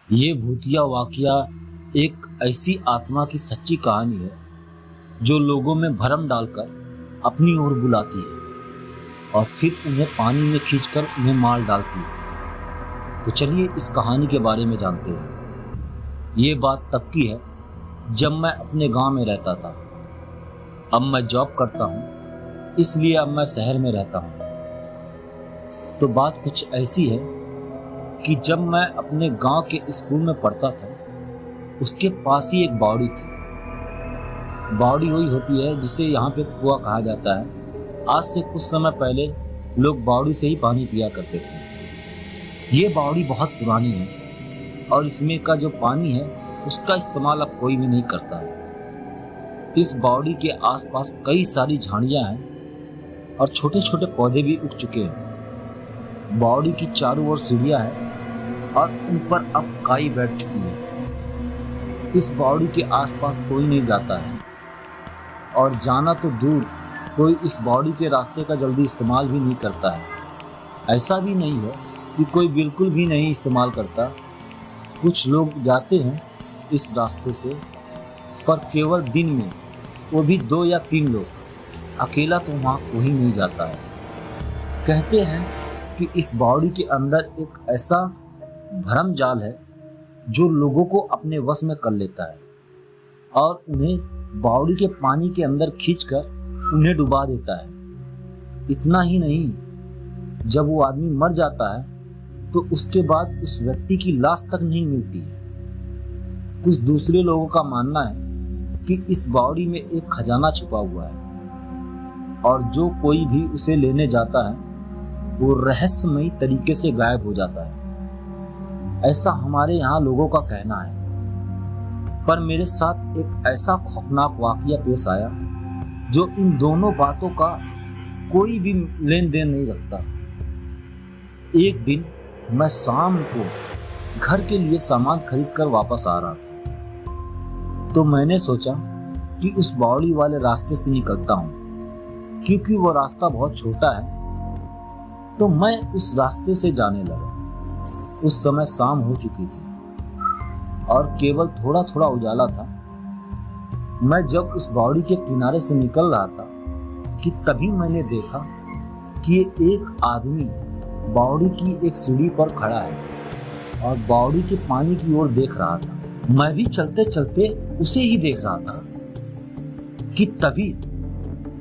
ये भूतिया वाकया एक ऐसी आत्मा की सच्ची कहानी है जो लोगों में भरम डालकर अपनी ओर बुलाती है और फिर उन्हें पानी में खींचकर उन्हें मार डालती है। तो चलिए इस कहानी के बारे में जानते हैं। ये बात तब की है जब मैं अपने गांव में रहता था। अब मैं जॉब करता हूँ, इसलिए अब मैं शहर में रहता हूँ। तो बात कुछ ऐसी है कि जब मैं अपने गांव के स्कूल में पढ़ता था, उसके पास ही एक बावड़ी थी। बावड़ी वही होती है जिसे यहाँ पे कुआं कहा जाता है। आज से कुछ समय पहले लोग बावड़ी से ही पानी पिया करते थे। ये बावड़ी बहुत पुरानी है और इसमें का जो पानी है उसका इस्तेमाल अब कोई भी नहीं करता है। इस बावड़ी के आसपास कई सारी झाड़ियाँ हैं और छोटे छोटे पौधे भी उग चुके हैं। बावड़ी की चारों ओर सीढ़ियाँ हैं और उन पर अब काई बैठ चुकी है। इस बावड़ी के आसपास कोई नहीं जाता है और जाना तो दूर, कोई इस बावड़ी के रास्ते का जल्दी इस्तेमाल भी नहीं करता है। ऐसा भी नहीं है कि कोई बिल्कुल भी नहीं इस्तेमाल करता। कुछ लोग जाते हैं इस रास्ते से, पर केवल दिन में, वो भी 2 या 3 लोग। अकेला तो वहाँ कोई नहीं जाता है। कहते हैं कि इस बावड़ी के अंदर एक ऐसा भरम जाल है जो लोगों को अपने वश में कर लेता है और उन्हें बावड़ी के पानी के अंदर खींचकर उन्हें डुबा देता है। इतना ही नहीं, जब वो आदमी मर जाता है तो उसके बाद उस व्यक्ति की लाश तक नहीं मिलती है। कुछ दूसरे लोगों का मानना है कि इस बावड़ी में एक खजाना छुपा हुआ है और जो कोई भी उसे लेने जाता है वो रहस्यमयी तरीके से गायब हो जाता है। ऐसा हमारे यहाँ लोगों का कहना है। पर मेरे साथ एक ऐसा खौफनाक वाकया पेश आया जो इन दोनों बातों का कोई भी लेन देन नहीं रखता। एक दिन मैं शाम को घर के लिए सामान खरीद कर वापस आ रहा था, तो मैंने सोचा कि उस बावड़ी वाले रास्ते से निकलता हूँ। क्योंकि वो रास्ता बहुत छोटा है तो मैं उस रास्ते से जाने लगा। उस समय शाम हो चुकी थी और केवल थोड़ा थोड़ा उजाला था। मैं जब उस बावड़ी के किनारे से निकल रहा था कि तभी मैंने देखा कि एक आदमी बावड़ी की एक सीढ़ी पर खड़ा है और बावड़ी के पानी की ओर देख रहा था। मैं भी चलते चलते उसे ही देख रहा था कि तभी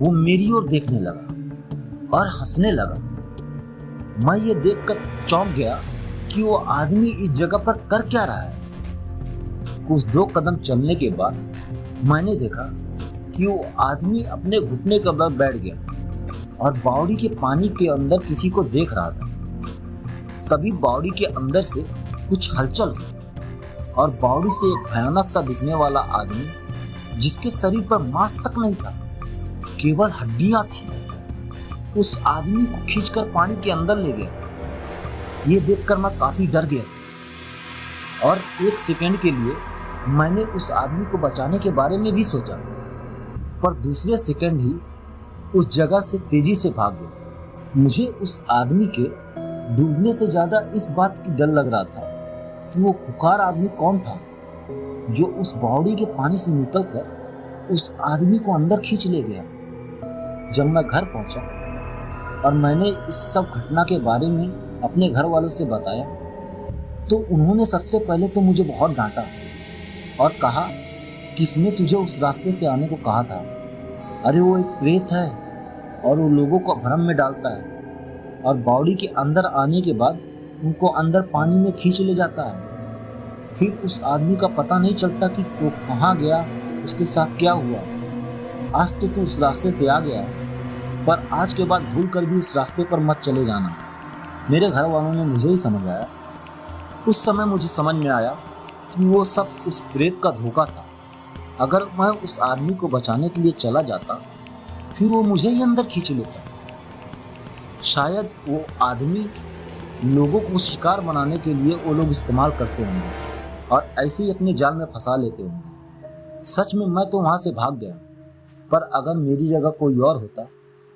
वो मेरी ओर देखने लगा और हंसने लगा। मैं ये देखकर चौंक गया कि वो आदमी इस जगह पर कर क्या रहा है। कुछ 2 कदम चलने के बाद मैंने देखा कि वो आदमी अपने घुटने के बल बैठ गया और बावड़ी के पानी के अंदर किसी को देख रहा था। तभी बावड़ी के अंदर से कुछ हलचल हुई और बावड़ी से एक भयानक सा दिखने वाला आदमी, जिसके शरीर पर मांस तक नहीं था, केवल हड्डियां थी, उस आदमी को खींचकर पानी के अंदर ले गया। ये देखकर मैं काफी डर गया और 1 सेकंड के लिए मैंने उस आदमी को बचाने के बारे में भी सोचा, पर दूसरे सेकंड ही उस जगह से तेजी से भाग गया। मुझे उस आदमी के डूबने से ज्यादा इस बात की डर लग रहा था कि वो खुखार आदमी कौन था जो उस बावड़ी के पानी से निकलकर उस आदमी को अंदर खींच ले गया। जब मैं घर पहुंचा और मैंने इस सब घटना के बारे में अपने घर वालों से बताया तो उन्होंने सबसे पहले तो मुझे बहुत डांटा और कहा, किसने तुझे उस रास्ते से आने को कहा था? अरे वो एक प्रेत है और वो लोगों को भ्रम में डालता है और बावड़ी के अंदर आने के बाद उनको अंदर पानी में खींच ले जाता है। फिर उस आदमी का पता नहीं चलता कि वो कहाँ गया, उसके साथ क्या हुआ। आज तो तू उस रास्ते से आ गया है, पर आज के बाद भूल कर भी उस रास्ते पर मत चले जाना। मेरे घर वालों ने मुझे ही समझाया। उस समय मुझे समझ में आया कि वो सब उस प्रेत का धोखा था। अगर मैं उस आदमी को बचाने के लिए चला जाता फिर वो मुझे ही अंदर खींच लेता। शायद वो आदमी लोगों को शिकार बनाने के लिए वो लोग इस्तेमाल करते होंगे और ऐसे ही अपने जाल में फंसा लेते होंगे। सच में मैं तो वहाँ से भाग गया, पर अगर मेरी जगह कोई और होता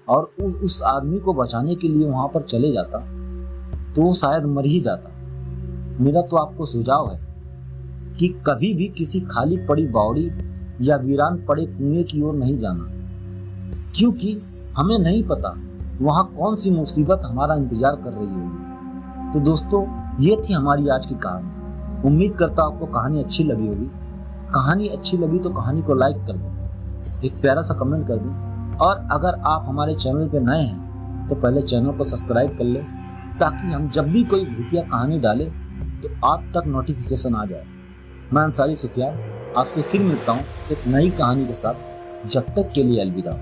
और उस आदमी को बचाने के लिए वहाँ पर चले जाता तो वो शायद मर ही जाता। मेरा तो आपको सुझाव है कि कभी भी किसी खाली पड़ी बावड़ी या वीरान पड़े कुएं की ओर नहीं जाना, क्योंकि हमें नहीं पता वहां कौन सी मुसीबत हमारा इंतजार कर रही होगी। तो दोस्तों, ये थी हमारी आज की कहानी। उम्मीद करता हूं आपको कहानी अच्छी लगी होगी। कहानी अच्छी लगी तो कहानी को लाइक कर दें, एक प्यारा सा कमेंट कर दें, और अगर आप हमारे चैनल पे नए हैं तो पहले चैनल को सब्सक्राइब कर लें, ताकि हम जब भी कोई भूतिया कहानी डालें तो आप तक नोटिफिकेशन आ जाए। मैं अंसारी सुफियान आपसे फिर मिलता हूँ एक नई कहानी के साथ। जब तक के लिए अलविदा।